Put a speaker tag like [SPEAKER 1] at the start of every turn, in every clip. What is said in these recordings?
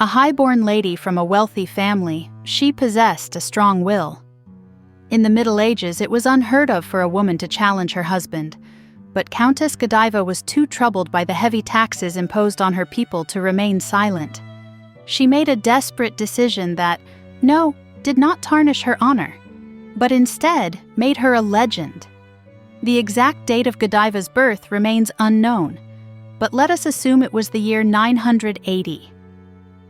[SPEAKER 1] A high-born lady from a wealthy family, she possessed a strong will. In the Middle Ages, it was unheard of for a woman to challenge her husband, but Countess Godiva was too troubled by the heavy taxes imposed on her people to remain silent. She made a desperate decision that, did not tarnish her honor, but instead made her a legend. The exact date of Godiva's birth remains unknown, but let us assume it was the year 980.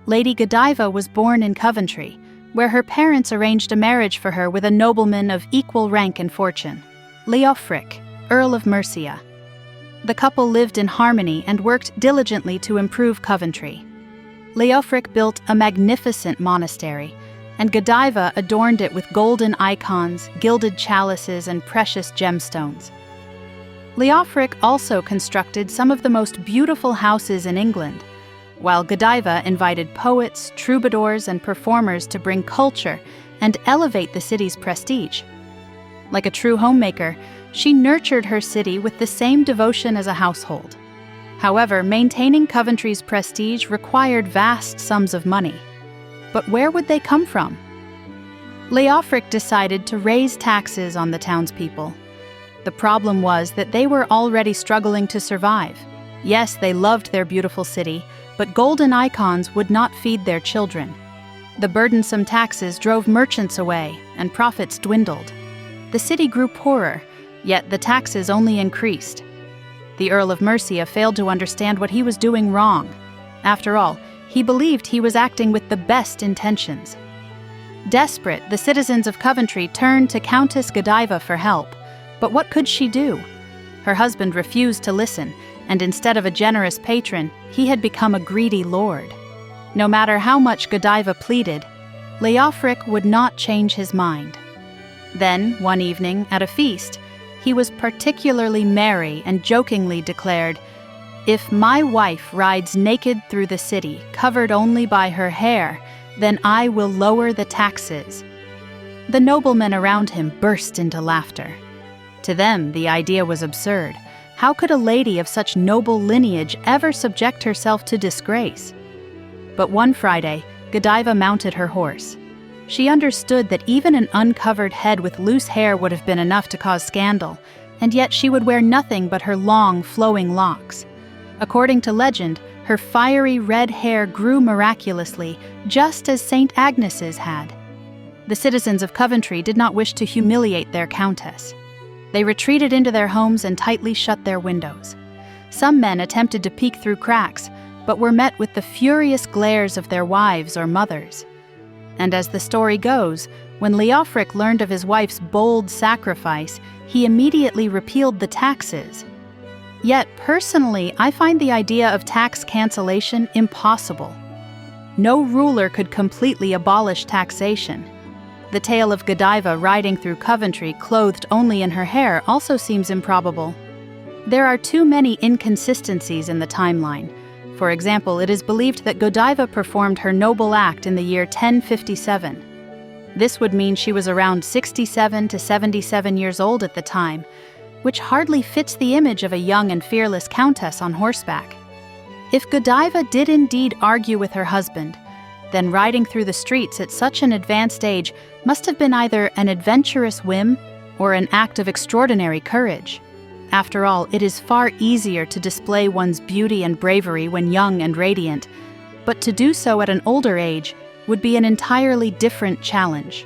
[SPEAKER 1] Lady Godiva was born in Coventry, where her parents arranged a marriage for her with a nobleman of equal rank and fortune, Leofric, Earl of Mercia. The couple lived in harmony and worked diligently to improve Coventry. Leofric built a magnificent monastery, and Godiva adorned it with golden icons, gilded chalices, and precious gemstones. Leofric also constructed some of the most beautiful houses in England, while Godiva invited poets, troubadours, and performers to bring culture and elevate the city's prestige. Like a true homemaker, she nurtured her city with the same devotion as a household. However, maintaining Coventry's prestige required vast sums of money. But where would they come from? Leofric decided to raise taxes on the townspeople. The problem was that they were already struggling to survive. Yes, they loved their beautiful city, but golden icons would not feed their children. The burdensome taxes drove merchants away, and profits dwindled. The city grew poorer, yet the taxes only increased. The Earl of Mercia failed to understand what he was doing wrong. After all, he believed he was acting with the best intentions. Desperate, the citizens of Coventry turned to Countess Godiva for help. But what could she do? Her husband refused to listen, and instead of a generous patron, he had become a greedy lord. No matter how much Godiva pleaded, Leofric would not change his mind. Then, one evening, at a feast, he was particularly merry and jokingly declared, "If my wife rides naked through the city, covered only by her hair, then I will lower the taxes." The noblemen around him burst into laughter. To them, the idea was absurd. How could a lady of such noble lineage ever subject herself to disgrace? But one Friday, Godiva mounted her horse. She understood that even an uncovered head with loose hair would have been enough to cause scandal, and yet she would wear nothing but her long, flowing locks. According to legend, her fiery red hair grew miraculously, just as St. Agnes's had. The citizens of Coventry did not wish to humiliate their countess. They retreated into their homes and tightly shut their windows. Some men attempted to peek through cracks, but were met with the furious glares of their wives or mothers. And as the story goes, when Leofric learned of his wife's bold sacrifice, he immediately repealed the taxes. Yet, personally, I find the idea of tax cancellation impossible. No ruler could completely abolish taxation. The tale of Godiva riding through Coventry clothed only in her hair also seems improbable. There are too many inconsistencies in the timeline. For example, it is believed that Godiva performed her noble act in the year 1057. This would mean she was around 67 to 77 years old at the time, which hardly fits the image of a young and fearless countess on horseback. If Godiva did indeed argue with her husband, then riding through the streets at such an advanced age must have been either an adventurous whim or an act of extraordinary courage. After all, it is far easier to display one's beauty and bravery when young and radiant, but to do so at an older age would be an entirely different challenge.